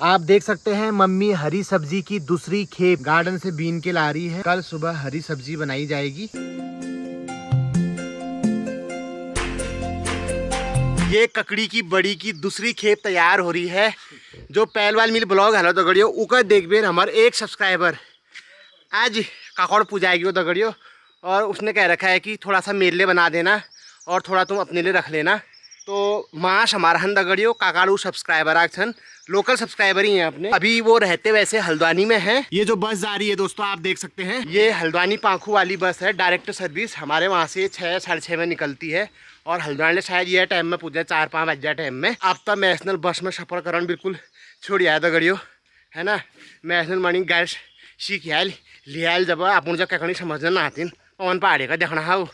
आप देख सकते हैं मम्मी हरी सब्जी की दूसरी खेप गार्डन से बीन के ला रही है। कल सुबह हरी सब्जी बनाई जाएगी। ये ककड़ी की बड़ी की दूसरी खेप तैयार हो रही है। जो पहलवान मिल ब्लॉग है दगड़ियो उका देख बेर हमारे एक सब्सक्राइबर आज काकड़ पूजाएगी दगड़ियो, और उसने कह रखा है कि थोड़ा सा मेरे लिए बना देना और थोड़ा तुम अपने लिए रख लेना। तो माश हमारा हन दगड़ियो काकाड़ू सब्सक्राइबर आछन, लोकल सब्सक्राइबर ही हैं अपने। अभी वो रहते वैसे हल्द्वानी में हैं। ये जो बस जा रही है दोस्तों आप देख सकते हैं, ये हल्द्वानी पांखू वाली बस है, डायरेक्ट सर्विस। हमारे वहाँ से 6 साढ़े 6 में निकलती है और हल्द्वानी शायद ये टाइम में पूछे 4-5 बज जाए टाइम में। अब तो नेशनल बस में सफर करना बिल्कुल छोड़ आया दगड़ियो, है ना। नेशनल मॉर्निंग गैस सीख आयल ले आयल जब अपन जब कहीं समझना ना आती पवन पहाड़ी का देखना है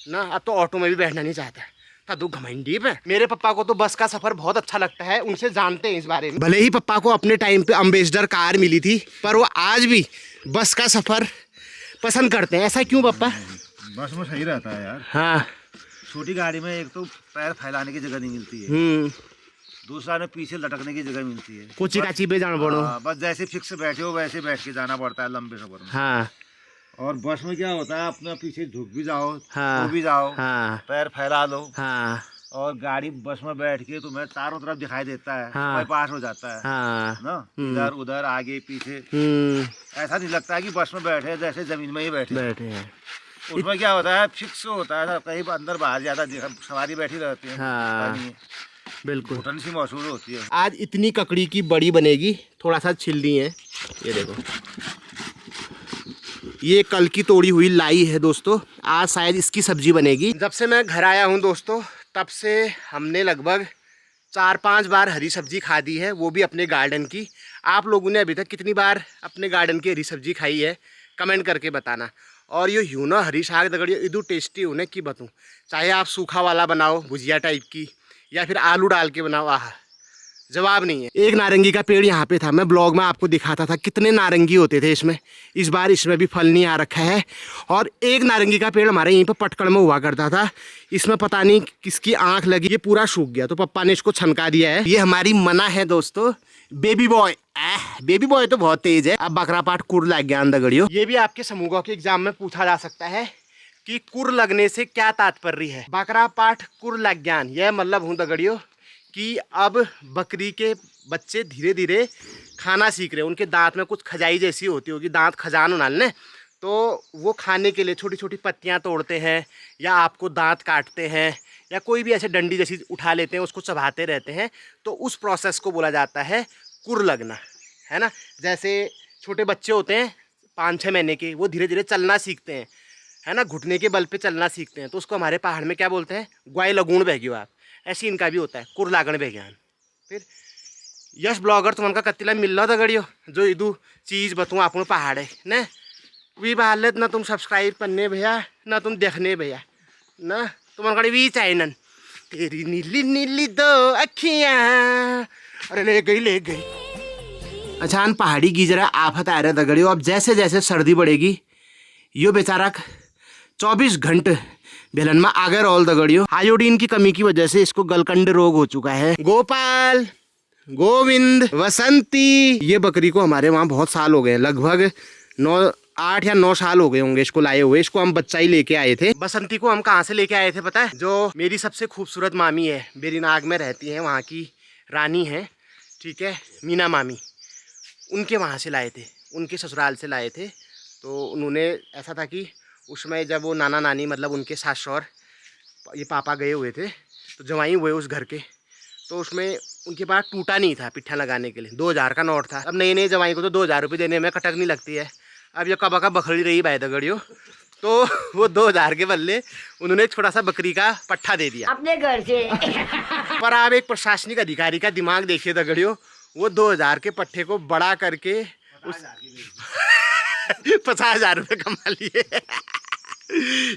ना। अब तो ऑटो में भी बैठना नहीं चाहता, तू घमंडी है। मेरे पापा को तो बस का सफर बहुत अच्छा लगता है, उनसे जानते हैं इस बारे में। भले ही पापा को अपने टाइम पे अम्बेसडर कार मिली थी, पर वो आज भी बस का सफर पसंद करते हैं। ऐसा क्यों पापा? बस में सही रहता है यार। हाँ, छोटी गाड़ी में एक तो पैर फैलाने की जगह नहीं मिलती है, दूसरा में पीछे लटकने की जगह मिलती है। कुछ काची पे जाना पड़ो, बस जैसे फिक्स बैठे हो वैसे बैठ के जाना पड़ता है लंबे सफर में। हाँ। और बस में क्या होता है अपना पीछे झुक भी जाओ, हाँ, तो भी जाओ, हाँ, पैर फैला लो। हाँ, और गाड़ी बस में बैठ के तुम्हें चारों तरफ दिखाई देता है, हाँ, पास हो जाता है, हाँ, ना, इधर उधर आगे पीछे। ऐसा नहीं लगता है कि बस में बैठे जैसे जमीन में ही बैठे हैं। उसमें क्या होता है फिक्स होता है, कहीं अंदर बाहर ज्यादा सवारी बैठी रहती है। हाँ, बिल्कुल घुटन सी महसूस होती है। आज इतनी ककड़ी की बड़ी बनेगी, थोड़ा सा छिल दी है। ये देखो, ये कल की तोड़ी हुई लाई है दोस्तों, आज शायद इसकी सब्जी बनेगी। जब से मैं घर आया हूँ दोस्तों तब से हमने लगभग 4-5 बार हरी सब्जी खा दी है, वो भी अपने गार्डन की। आप लोगों ने अभी तक कितनी बार अपने गार्डन की हरी सब्जी खाई है कमेंट करके बताना। और ये यूँ ना हरी साग दगड़ियो इदू टेस्टी होने की बताऊँ, चाहे आप सूखा वाला बनाओ भुजिया टाइप की या फिर आलू डाल के बनाओ, आह जवाब नहीं है। एक नारंगी का पेड़ यहाँ पे था, मैं ब्लॉग में आपको दिखाता था कितने नारंगी होते थे इसमें। इस बार इसमें भी फल नहीं आ रखा है। और एक नारंगी का पेड़ हमारे यहीं पर पटकड़ में हुआ करता था, इसमें पता नहीं किसकी आंख लगी, ये पूरा सूख गया तो पापा ने इसको छनका दिया है। ये हमारी मना है दोस्तों, बेबी बॉय। बेबी बॉय तो बहुत तेज है। अब बकरा पाठ कुर लग गया दगड़ियो। ये भी आपके समूह के एग्जाम में पूछा जा सकता है कि कुर लगने से क्या तात्पर्य है। बकरा पाठ कुर लग ज्ञान, यह मतलब हूँ दगड़ियो कि अब बकरी के बच्चे धीरे धीरे खाना सीख रहे हैं। उनके दांत में कुछ खजाई जैसी होती होगी, दांत खजान उनालने, तो वो खाने के लिए छोटी छोटी पत्तियां तोड़ते हैं या आपको दांत काटते हैं या कोई भी ऐसे डंडी जैसी उठा लेते हैं, उसको चबाते रहते हैं। तो उस प्रोसेस को बोला जाता है कुर लगना, है ना। जैसे छोटे बच्चे होते हैं 5-6 महीने के, वो धीरे धीरे चलना सीखते हैं, है ना, घुटने के बल पे चलना सीखते हैं। तो उसको हमारे पहाड़ में क्या बोलते हैं, ग्वाई लगूण बहगियो आप। ऐसे इनका भी होता है कुर लागण बेज्ञान। फिर यश ब्लॉगर तुम उनका कत्तीला मिल रहा था गड़ियो जो इदू चीज़ बतूँ आप पहाड़ है न वी बालत ना तुम सब्सक्राइब करने भैया ना तुम देखने भैया ना तुम उनका वी चैनल तेरी नीली नीली दो अखियाँ। अरे ले गई। अचानक पहाड़ी की जरा आफत आ रहा था गड़ियो। अब जैसे जैसे सर्दी बढ़ेगी यो बेचारा 24 घंटे बेलन में आगे रोल दगड़ियो। आयोडीन की कमी की वजह से इसको गलकंड रोग हो चुका है। गोपाल, गोविंद, वसंती, ये बकरी को हमारे वहाँ बहुत साल हो गए, लगभग 8 या 9 साल हो गए होंगे इसको लाए हुए। इसको हम बच्चा ही लेके आए थे। बसंती को हम कहाँ से लेके आए थे पता है? जो मेरी सबसे खूबसूरत मामी है, बेरीनाग में रहती है, वहाँ की रानी है, ठीक है, मीना मामी, उनके वहाँ से लाए थे, उनके ससुराल से लाए थे। तो उन्होंने ऐसा था कि उसमें जब वो नाना नानी मतलब उनके सास और ये पापा गए हुए थे तो जवाई हुए उस घर के, तो उसमें उनके पास टूटा नहीं था पिट्ठा लगाने के लिए, 2000 का नोट था। अब नई नई जवाई को तो 2000 रुपये देने में कटक नहीं लगती है। अब ये कबा का बकरी रही भाई दगड़ियों, तो वो 2000 के बदले उन्होंने छोटा सा बकरी का पट्ठा दे दिया अपने घर से। पर आप एक प्रशासनिक अधिकारी का दिमाग देखिए दगड़ियों, वो 2000 के पट्टे को बड़ा करके 50,000 रुपये कमा लिए।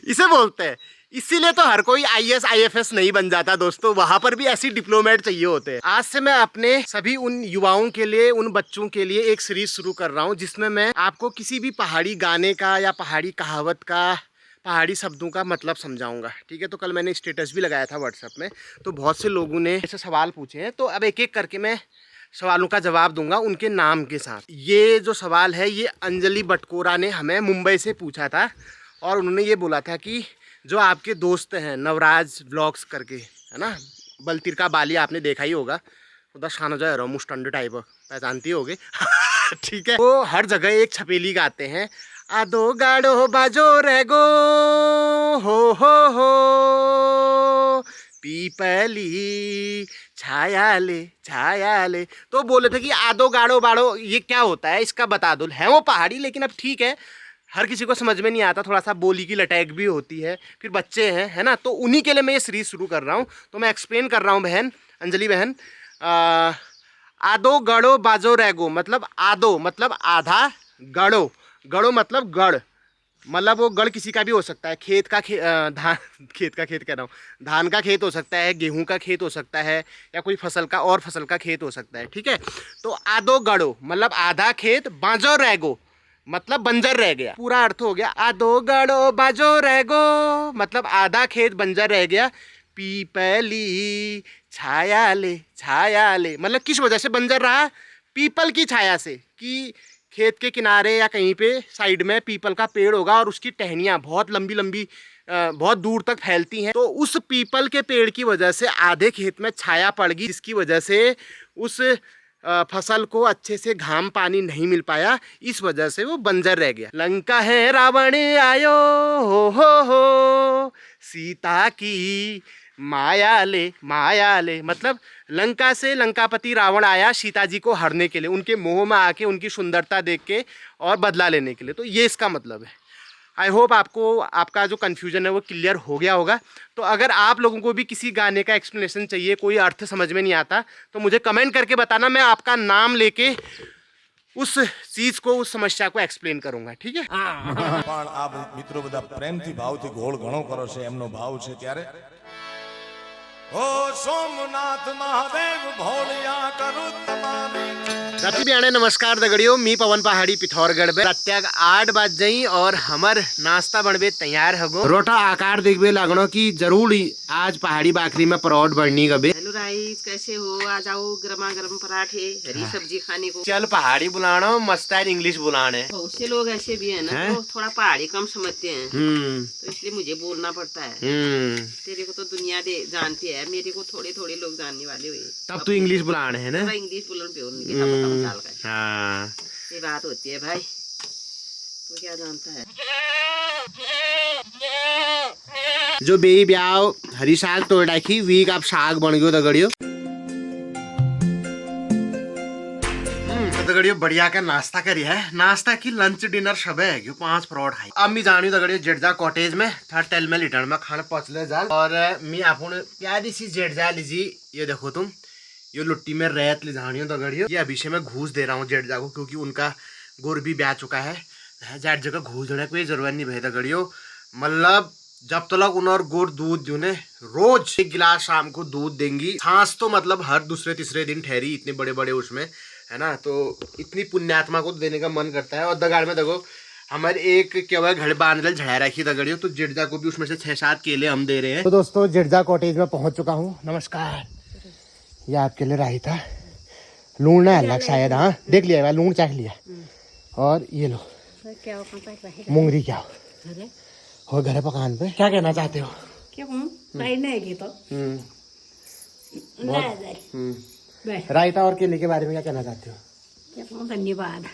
इसे बोलते हैं। इसीलिए तो हर कोई IAS IFS नहीं बन जाता दोस्तों, वहां पर भी ऐसी डिप्लोमेट चाहिए होते हैं। आज से मैं अपने सभी उन युवाओं के लिए, उन बच्चों के लिए एक सीरीज शुरू कर रहा हूं जिसमें मैं आपको किसी भी पहाड़ी गाने का या पहाड़ी कहावत का, पहाड़ी शब्दों का मतलब समझाऊंगा, ठीक है। तो कल मैंने स्टेटस भी लगाया था व्हाट्सएप में, तो बहुत से लोगों ने ऐसे सवाल पूछे हैं, तो अब एक एक करके मैं सवालों का जवाब दूंगा उनके नाम के साथ। ये जो सवाल है ये अंजलि बटकोरा ने हमें मुंबई से पूछा था और उन्होंने ये बोला था कि जो आपके दोस्त हैं नवराज व्लॉग्स करके, है ना, बलतीर का बाली आपने देखा ही होगा, उधर शानो जा रहा हूँ मुस्टंड टाइप, पहचानती होगे। ठीक है, वो हर जगह एक छपेली गाते हैं, आदो गाड़ो बाजो रेगो हो पीपली छाया ले। तो बोले थे कि आदो गाड़ो बाड़ो ये क्या होता है, इसका बता दो। है वो पहाड़ी, लेकिन अब ठीक है, हर किसी को समझ में नहीं आता, थोड़ा सा बोली की लटैक भी होती है, फिर बच्चे हैं, है ना, तो उन्हीं के लिए मैं ये सीरीज शुरू कर रहा हूँ। तो मैं एक्सप्लेन कर रहा हूँ बहन, अंजलि बहन। आदो गड़ो बाजो रेगो मतलब आदो मतलब आधा, गड़ो गड़ो मतलब गढ़, मतलब वो गढ़ किसी का भी हो सकता है, खेत का धान खेत कह रहा हूँ, धान का खेत हो सकता है, गेहूं का खेत हो सकता है, या कोई फसल का और फसल का खेत हो सकता है। ठीक है, तो आदो गड़ो मतलब आधा खेत, बाजो रेगो मतलब बंजर रह गया, पूरा अर्थ हो गया। आदो गड़ो बाजो रेगो मतलब आधा खेत बंजर रह गया, पीपली छाया ले मतलब किस वजह से बंजर रहा, पीपल की छाया से, कि खेत के किनारे या कहीं पे साइड में पीपल का पेड़ होगा और उसकी टहनियाँ बहुत लंबी लंबी बहुत दूर तक फैलती हैं, तो उस पीपल के पेड़ की वजह से आधे खेत में छाया पड़ गई, जिसकी वजह से उस फसल को अच्छे से घाम पानी नहीं मिल पाया, इस वजह से वो बंजर रह गया। लंका है रावण आयो हो सीता की माया ले मतलब लंका से लंकापति रावण आया सीता जी को हरने के लिए, उनके मोह में आके, उनकी सुंदरता देख के और बदला लेने के लिए। तो ये इसका मतलब है। आई होप आपको आपका जो कन्फ्यूजन है वो क्लियर हो गया होगा। तो अगर आप लोगों को भी किसी गाने का एक्सप्लेनेशन चाहिए, कोई अर्थ समझ में नहीं आता, तो मुझे कमेंट करके बताना, मैं आपका नाम लेके उस चीज को, उस समस्या को एक्सप्लेन करूंगा। ठीक है, પણ આ મિત્રો બધા પ્રેમથી ભાવથી ઘોળ ઘણો કરો છે, એમનો ભાવ છે ત્યારે ઓ સોમનાથ મહાદેવ ભોળિયા કરું તમારી। रात्रि बियाणे नमस्कार दगड़ियों, मी पवन पहाड़ी पिथौरगढ़ में प्रत्याग 8 बज गई और हमर नाश्ता बनबे तैयार हगो। रोटा आकार देखबे लगनो कि जरूर आज पहाड़ी बाकरी में परोठ बढ़नी गबे। हेलो राइस, कैसे हो? आ जाओ, गर्मा गर्म पराठे हरी सब्जी खाने को। चल पहाड़ी बुलाना, मस्त है इंग्लिश बुलाने। बहुत से लोग ऐसे भी है ना, तो थोड़ा पहाड़ी कम समझते हैं, तो इसलिए मुझे बोलना पड़ता है। तेरे को तो दुनिया जानती है, मेरे को थोड़े थोड़े लोग जानने वाले हुए, तब तो इंग्लिश बुलाने है ना, इंग्लिश बोलने हाँ ये बात होती है भाई, तो क्या जानता है। जो बेई ब्याव हरी साग तोड़ राखी वीक आप साग बन गयो दगड़ियो। दगड़ियो बढ़िया का नाश्ता करी है, नाश्ता की लंच डिनर सब है, 5 परोठ है। अब मैं जानी दगड़ियो जेठजा कॉटेज में था टेल में लिटन में खाना पचले जाल, और मैं आपको प्यारी सी जेठजा लीजी, ये देखो तुम, ये लुट्टी में रेत ले जानी दगड़ियो। ये अभी से मैं घूस दे रहा हूँ जेठजा को, क्योंकि उनका गुड़ भी ब्याह चुका है, जेठ जगह घूस देने कोई जरूरत नहीं भाई दगड़ियो। मतलब जब तक उन और गुड़ दूध जो ने रोज 1 गिलास शाम को दूध देंगी, सांस तो मतलब हर दूसरे तीसरे दिन ठहरी, इतने बड़े बड़े उसमें, है ना, तो इतनी पुण्यात्मा को देने का मन करता है। और दगाड़ में देखो हमारे एक क्या हुआ घर बांध झड़ा रखी दगड़ियों, तो जेठजा को भी उसमें से 6-7 केले हम दे रहे हैं। तो दोस्तों जेठजा कॉटेज में पहुंच चुका हूँ, नमस्कार। ये आपके लिए रायता, लूण ना अलग शायद, हाँ देख लिया, लूण चाख लिया, और ये लो मूंगरी क्या हो घर पकान पे, क्या कहना चाहते हो? रायता और केले के बारे में क्या कहना चाहते हो? धन्यवाद।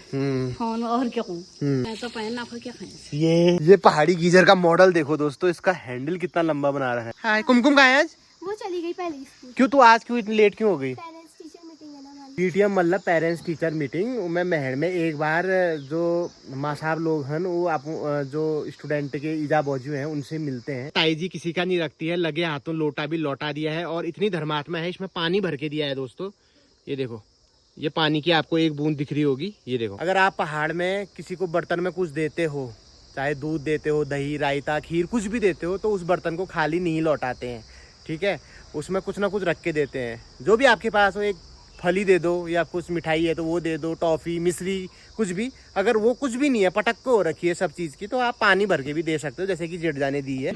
और क्या कहूँ, मैं तो पहनना क्या खाए। ये पहाड़ी गीजर का मॉडल देखो दोस्तों, इसका हैंडल कितना लंबा बना रहा है। हाय कुमकुम कहाँ है आज? वो चली गई पहले स्कूल। क्यों, तू आज क्यों इतनी लेट क्यों हो गई? पेरेंट्स टीचर मीटिंग है ना हमारी। पीटीएम मतलब पेरेंट्स टीचर मीटिंग में महर में एक बार जो माँ साहब लोग हैं वो आप जो स्टूडेंट के ईजा बौजू हैं उनसे मिलते हैं। ताई जी किसी का नहीं रखती है, लगे हाथों लोटा भी लौटा दिया है, और इतनी धर्मात्मा है, इसमें पानी भर के दिया है दोस्तों। ये देखो, ये पानी की आपको एक बूंद दिख रही होगी, ये देखो। अगर आप पहाड़ में किसी को बर्तन में कुछ देते हो, चाहे दूध देते हो, दही रायता खीर कुछ भी देते हो, तो उस बर्तन को खाली नहीं लौटाते हैं, ठीक है, उसमें कुछ ना कुछ रख के देते हैं। जो भी आपके पास हो, एक फली दे दो, या कुछ मिठाई है तो वो दे दो, टॉफ़ी मिश्री कुछ भी। अगर वो कुछ भी नहीं है, पटक को रखी है सब चीज़ की, तो आप पानी भर के भी दे सकते हो, जैसे कि जेठजा ने दी है।